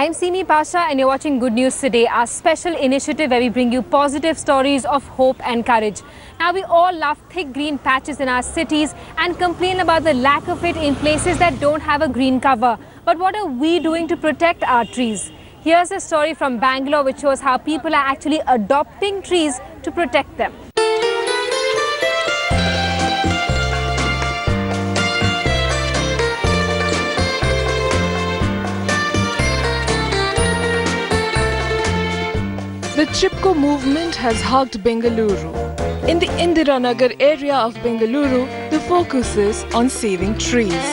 I'm Simi Pasha and you're watching Good News Today, our special initiative where we bring you positive stories of hope and courage. Now, we all love thick green patches in our cities and complain about the lack of it in places that don't have a green cover. But what are we doing to protect our trees? Here's a story from Bangalore which shows how people are actually adopting trees to protect them. The Chipko movement has hugged Bengaluru. In the Indiranagar area of Bengaluru, the focus is on saving trees.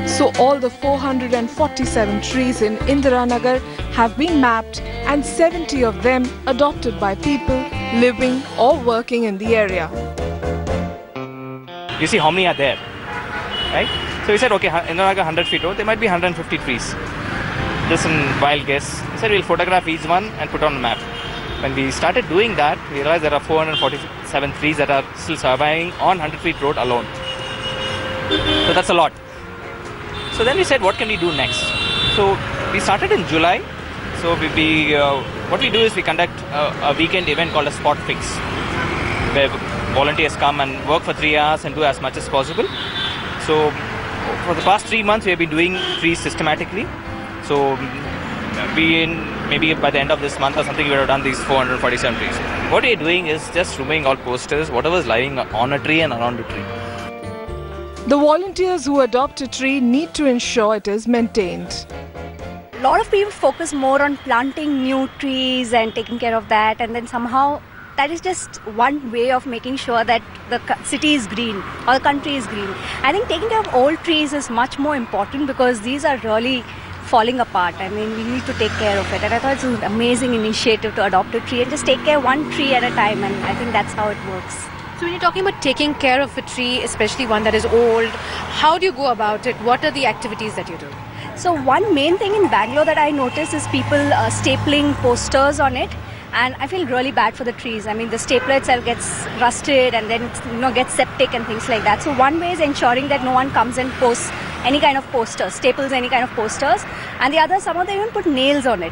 So all the 447 trees in Indiranagar have been mapped and 70 of them adopted by people living or working in the area. You see how many are there, right? So we said, okay, Indiranagar 100 feet road, there might be 150 trees. Just a wild guess. We said we'll photograph each one and put on a map. When we started doing that, we realized there are 447 trees that are still surviving on 100 feet road alone. So that's a lot. So then we said, what can we do next? So we started in July. So what we do is we conduct a weekend event called a Spot Fix, where volunteers come and work for 3 hours and do as much as possible. So for the past 3 months, we have been doing trees systematically. So maybe by the end of this month or something, we would have done these 447 trees. What we are doing is just removing all posters, whatever is lying on a tree and around a tree. The volunteers who adopt a tree need to ensure it is maintained. A lot of people focus more on planting new trees and taking care of that, and then somehow that is just one way of making sure that the city is green or the country is green. I think taking care of old trees is much more important because these are really falling apart. I mean, we need to take care of it, and I thought it's an amazing initiative to adopt a tree and just take care one tree at a time, and I think that's how it works. So when you're talking about taking care of a tree, especially one that is old, how do you go about it? What are the activities that you do? So one main thing in Bangalore that I notice is people stapling posters on it, and I feel really bad for the trees. I mean, the stapler itself gets rusted and then gets septic and things like that. So one way is ensuring that no one comes and posts any kind of posters, staples any kind of posters, and the other, some of them even put nails on it,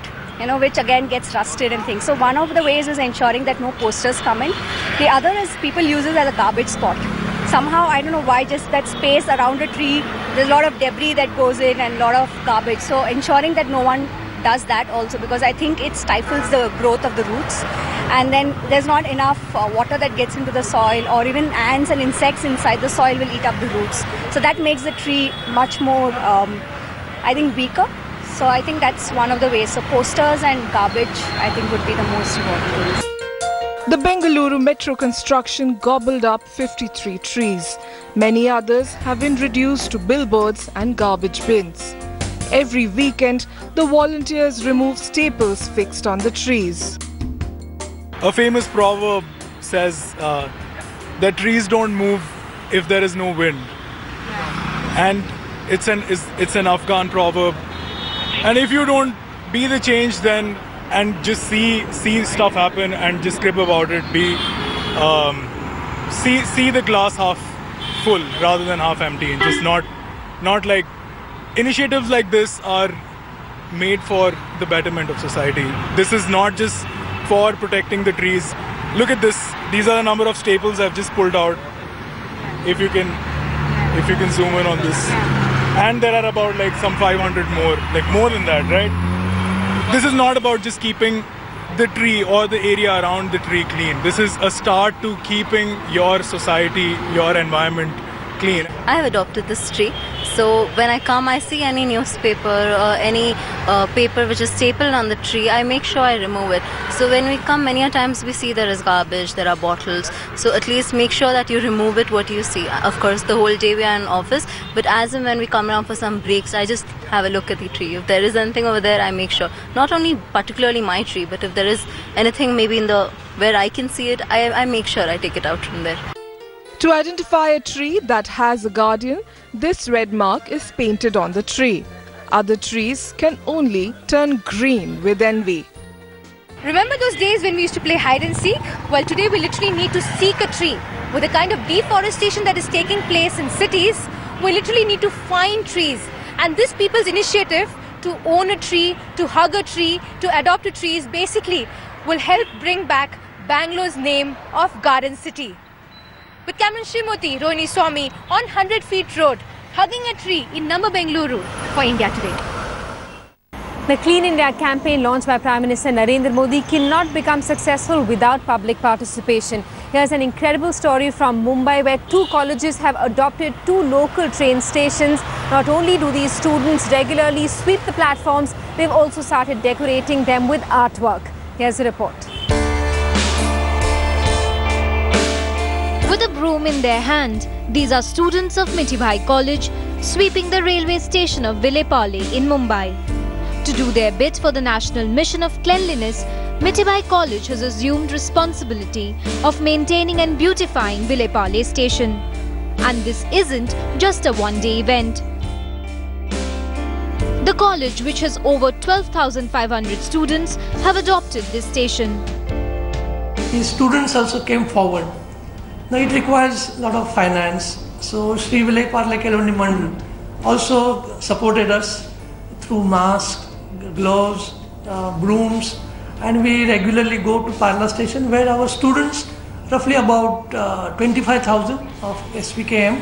which again gets rusted and things. So one of the ways is ensuring that no posters come in. The other is people use it as a garbage spot. Somehow, I don't know why, just that space around a tree, there's a lot of debris that goes in and a lot of garbage. So ensuring that no one does that also, because I think it stifles the growth of the roots, and then there's not enough water that gets into the soil, or even ants and insects inside the soil will eat up the roots. So that makes the tree much more, I think, weaker. So I think that's one of the ways. So posters and garbage, I think, would be the most important things. The Bengaluru metro construction gobbled up 53 trees. Many others have been reduced to billboards and garbage bins. Every weekend, the volunteers remove staples fixed on the trees. A famous proverb says that trees don't move if there is no wind. And it's an Afghan proverb. And if you don't be the change then and just see stuff happen and just crib about it, see the glass half full rather than half empty, and just not like initiatives like this are made for the betterment of society. This is not just for protecting the trees. Look at this. These are the number of staples I've just pulled out. If you can zoom in on this. And there are about like some 500 more, like more than that, right? This is not about just keeping the tree or the area around the tree clean. This is a start to keeping your society, your environment clean. I have adopted this tree. So when I come, I see any newspaper or any paper which is stapled on the tree, I make sure I remove it. So when we come, many a times we see there is garbage, there are bottles. So at least make sure that you remove it, what you see. Of course, the whole day we are in office, but as and when we come around for some breaks, I just have a look at the tree. If there is anything over there, I make sure. Not only particularly my tree, but if there is anything maybe where I can see it, I make sure I take it out from there. To identify a tree that has a guardian, this red mark is painted on the tree. Other trees can only turn green with envy. Remember those days when we used to play hide and seek? Well, today we literally need to seek a tree. With the kind of deforestation that is taking place in cities, we literally need to find trees. And this people's initiative to own a tree, to hug a tree, to adopt a tree basically will help bring back Bangalore's name of Garden City. With Cameron Srimoti, Rohini Swami on 100 Feet Road, hugging a tree in Number Bengaluru for India Today. The Clean India campaign launched by Prime Minister Narendra Modi cannot become successful without public participation. Here's an incredible story from Mumbai where 2 colleges have adopted 2 local train stations. Not only do these students regularly sweep the platforms, they've also started decorating them with artwork. Here's the report. With a broom in their hand, these are students of Mithibai College sweeping the railway station of Vilepale in Mumbai. To do their bit for the national mission of cleanliness, Mithibai College has assumed responsibility of maintaining and beautifying Vilepale station. And this isn't just a one-day event. The college, which has over 12,500 students, have adopted this station. The students also came forward. Now it requires a lot of finance. So Sri Vilepale Keloni Mandal also supported us through masks, gloves, brooms, and we regularly go to Parla station where our students, roughly about 25,000 of SPKM,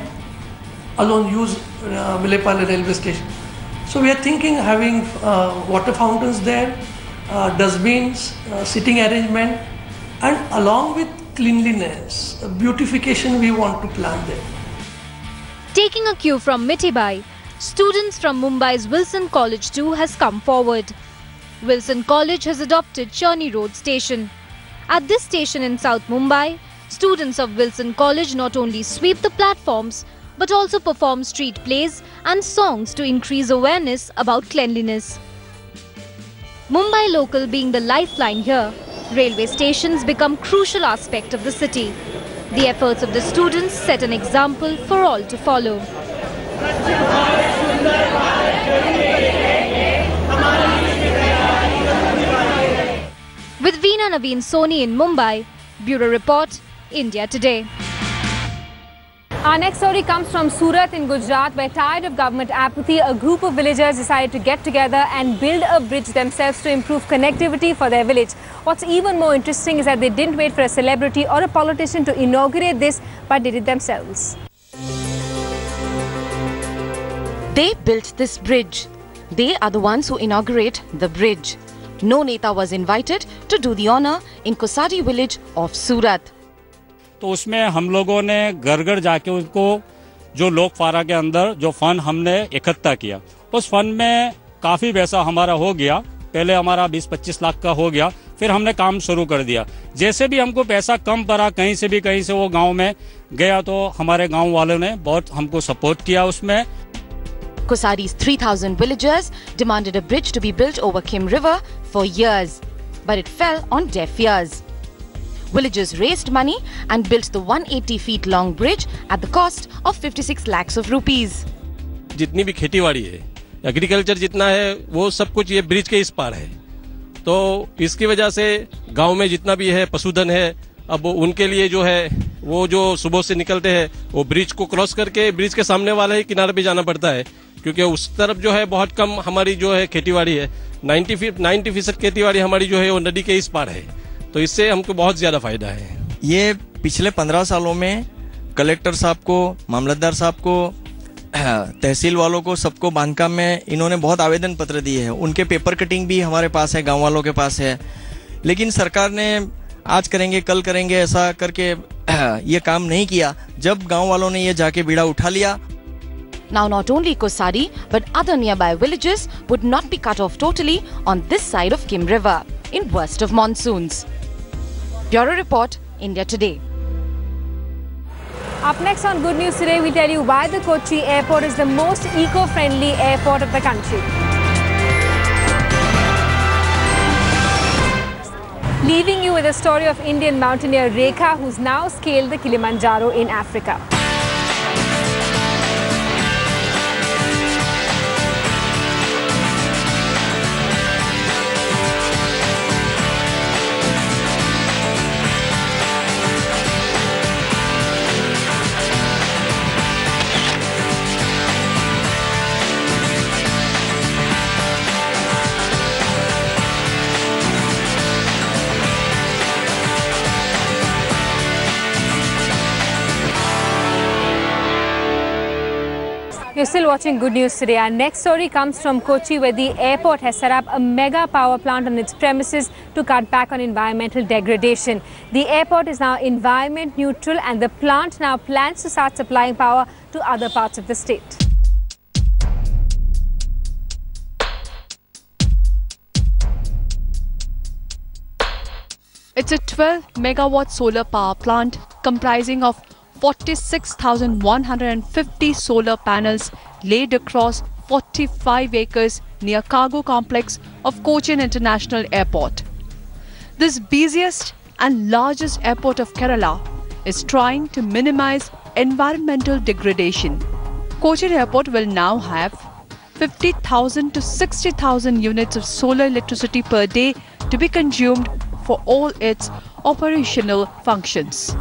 alone use Vilepale railway station. So we are thinking having water fountains there, dustbins, sitting arrangement, and along with cleanliness, beautification we want to plan there. Taking a cue from Mithibai, students from Mumbai's Wilson College too has come forward. Wilson College has adopted Churni Road station. At this station in South Mumbai, students of Wilson College not only sweep the platforms but also perform street plays and songs to increase awareness about cleanliness. Mumbai local being the lifeline here, railway stations become crucial aspect of the city. The efforts of the students set an example for all to follow. With Veena Naveen Soni in Mumbai, Bureau Report, India Today. Our next story comes from Surat in Gujarat, where tired of government apathy, a group of villagers decided to get together and build a bridge themselves to improve connectivity for their village. What's even more interesting is that they didn't wait for a celebrity or a politician to inaugurate this, but did it themselves. They built this bridge. They are the ones who inaugurate the bridge. No Neta was invited to do the honor in Kosari village of Surat. तो उसमें हम लोगों ने घर घर जाके उनको जो लोकपारा के अंदर जो फंड हमने इकट्ठा किया, उस फंड में काफ़ी पैसा हमारा हो गया। पहले हमारा 20-25 लाख का हो गया, फिर हमने काम शुरू कर दिया। जैसे भी हमको पैसा कम पड़ा, कहीं से वो गांव में गया, तो हमारे गांव वालों ने बहुत हमको सपोर्ट किया उसमें। Kosari's 3,000 villagers demanded a bridge to be built over Kim River for years, but it fell on deaf ears. Villagers raised money and built the 180 feet long bridge at the cost of 56 lakhs of rupees. जितनी भी खेतीबाड़ी है, agriculture जितना है, वो सब कुछ ये ब्रिज के इस पार है। तो इसकी वजह से गांव में जितना भी है पशुधन है, अब उनके लिए जो है वो जो सुबह से निकलते हैं वो ब्रिज को क्रॉस करके ब्रिज के सामने वाले ही किनारे पे जाना पड़ता है, क्योंकि उस तरफ जो है बहुत कम हमारी जो है खेतीबाड़ी है। 90% खेतीबाड़ी हमारी जो है वो नदी के इस पार है, तो इससे हमको बहुत ज़्यादा फायदा है। ये पिछले 15 सालों में कलेक्टर साहब को, मामलतदार साहब को, तहसील वालों को, सबको बांधकाम में इन्होंने बहुत आवेदन पत्र दिए हैं। उनके पेपर कटिंग भी हमारे पास है, गांव वालों के पास है, लेकिन सरकार ने आज करेंगे कल करेंगे ऐसा करके ये काम नहीं किया। जब गांव वालों ने ये जाके बीड़ा उठा लिया। Now not only Kosari but other nearby villages would not be cut off totally on this side of Kim River in worst of monsoons. Bureau Report, India Today. Up next on Good News Today, we tell you why the Kochi airport is the most eco-friendly airport of the country. Leaving you with a story of Indian mountaineer Rekha, who's now scaled the Kilimanjaro in Africa. You're still watching Good News Today. Our next story comes from Kochi, where the airport has set up a mega power plant on its premises to cut back on environmental degradation. The airport is now environment neutral and the plant now plans to start supplying power to other parts of the state. It's a 12 megawatt solar power plant comprising of 46,150 solar panels laid across 45 acres near cargo complex of Kochi International Airport. This busiest and largest airport of Kerala is trying to minimize environmental degradation. Kochi Airport will now have 50,000 to 60,000 units of solar electricity per day to be consumed for all its operational functions.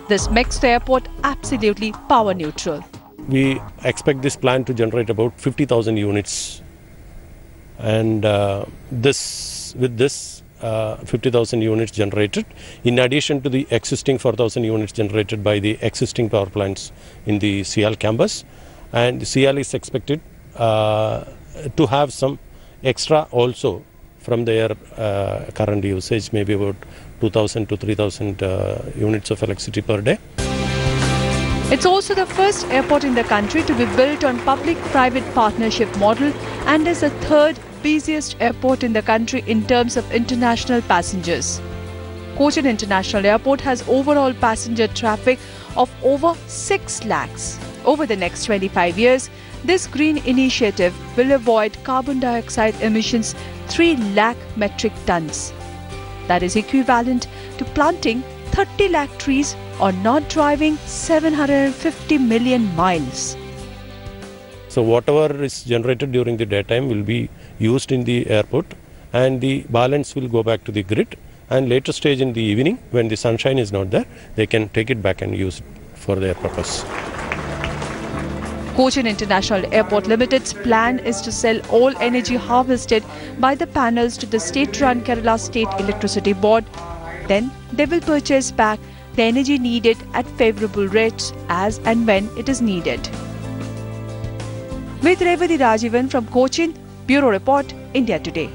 This makes the airport absolutely power neutral. We expect this plant to generate about 50,000 units, and with this 50,000 units generated, in addition to the existing 4,000 units generated by the existing power plants in the CL campus, and the CL is expected to have some extra also from their current usage, maybe about 2,000 to 3,000 units of electricity per day. It's also the first airport in the country to be built on public-private partnership model and is the third busiest airport in the country in terms of international passengers. Kochi International Airport has overall passenger traffic of over 6 lakhs. Over the next 25 years, this green initiative will avoid carbon dioxide emissions 3 lakh metric tons. That is equivalent to planting 30 lakh trees or not driving 750 million miles. So whatever is generated during the daytime will be used in the airport, and the balance will go back to the grid, and later stage in the evening, when the sunshine is not there, they can take it back and use it for their purpose. Kochi International Airport Limited's plan is to sell all energy harvested by the panels to the state-run Kerala State Electricity Board. Then they will purchase back the energy needed at favourable rates as and when it is needed. With Revati Rajivan from Cochin, Bureau Report, India Today.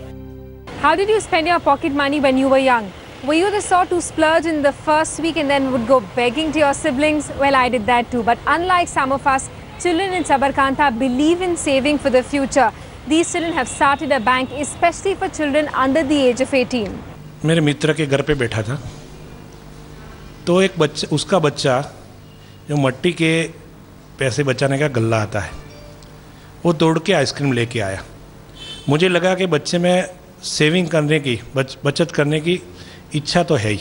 How did you spend your pocket money when you were young? Were you the sort to splurge in the first week and then would go begging to your siblings? Well, I did that too. But unlike some of us, children in Sabarkantha believe in saving for the future. These children have started a bank especially for children under the age of 18. मेरे मित्र के घर पे बैठा था, तो एक बच्चा, उसका बच्चा जो मट्टी के पैसे बचाने का गल्ला आता है, वो दौड़ के आइसक्रीम लेके आया. मुझे लगा कि बच्चे में सेविंग करने की, बचत करने की इच्छा तो है ही.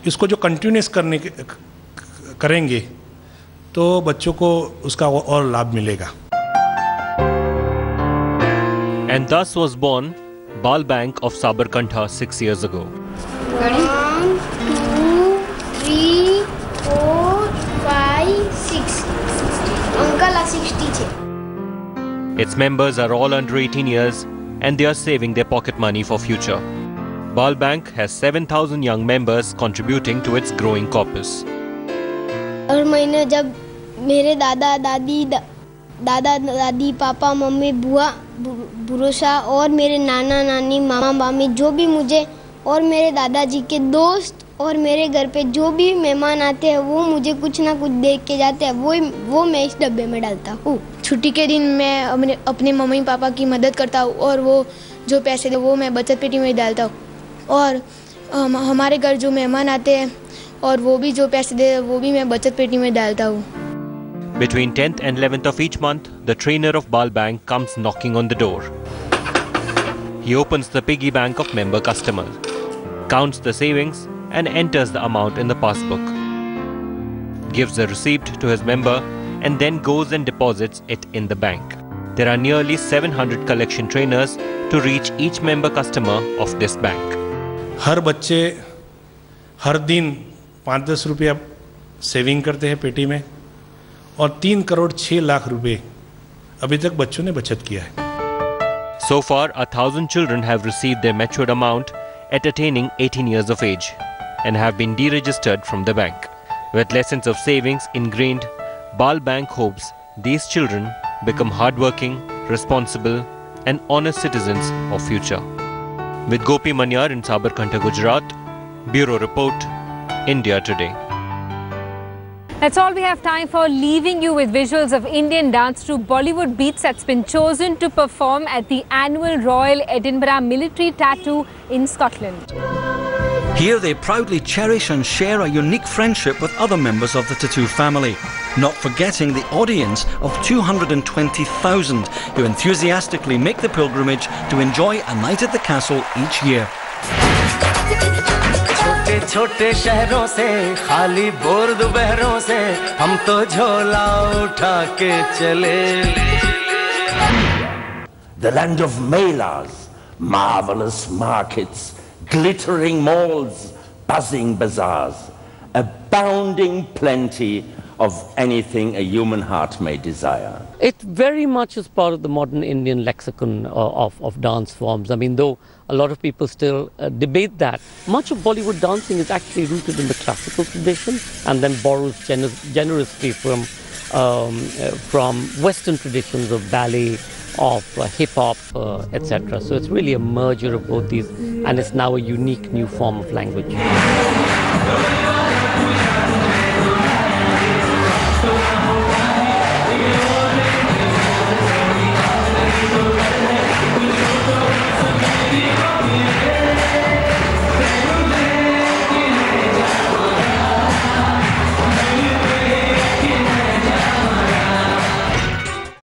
इसको जो कंटिन्यूस करेंगे तो बच्चों को उसका और लाभ मिलेगा. And thus was born Bal Bank of Sabarkantha 6 years ago. 1, 2, 3, 4, 5, 6. Uncle are 60. Its members are all under 18 years and they are saving their pocket money for future. Bal Bank has 7,000 young members contributing to its growing corpus. हर महीने जब मेरे दादा दादी papa mummy बुआ बुरोशा और मेरे नाना नानी मामा मामी जो भी मुझे और मेरे दादाजी के दोस्त और मेरे घर पे जो भी मेहमान आते हैं वो मुझे कुछ ना कुछ देख के जाते हैं, वो मैं इस डब्बे में डालता हूँ. छुट्टी के दिन मैं अपने मम्मी पापा की मदद करता हूँ और वो जो पैसे दे वो मैं बचत पेटी में डालता हूँ. और हमारे घर जो मेहमान आते हैं और वो भी जो पैसे दे वो भी मैं बचत पेटी में डालता हूँ. Between 10th and 11th of each month, the trainer of Bal Bank comes knocking on the door. He opens the piggy bank of member customers, counts the savings and enters the amount in the passbook, gives the receipt to his member and then goes and deposits it in the bank. There are nearly 700 collection trainers to reach each member customer of this bank. हर बच्चे हर दिन 5-10 रुपया saving करते हैं पेटी में और 3 करोड़ 6 लाख रुपए अभी तक बच्चों ने बचत किया है. So far, 1,000 children have received their matured amount at attaining 18 years of age and have been deregistered from the bank. With lessons of savings ingrained, Bal Bank hopes these children become hardworking, responsible, and honest citizens of future. With Gopi Manyar in Sabarkantha, Gujarat, Bureau Report, India Today. That's all we have time for, leaving you with visuals of Indian dance to Bollywood beats that's been chosen to perform at the annual Royal Edinburgh Military Tattoo in Scotland. Here they proudly cherish and share a unique friendship with other members of the tattoo family, not forgetting the audience of 220,000 who enthusiastically make the pilgrimage to enjoy a night at the castle each year. छोटे शहरों से खाली bore दोपहरों से हम तो झोला उठा के चले. The land of melas, marvelous markets, glittering malls, buzzing bazaars, abounding plenty of anything a human heart may desire. It very much is part of the modern Indian lexicon of dance forms. I mean, though a lot of people still debate that, much of Bollywood dancing is actually rooted in the classical tradition and then borrows generously from Western traditions of ballet, of hip-hop, etc. So it's really a merger of both these, and it's now a unique new form of language.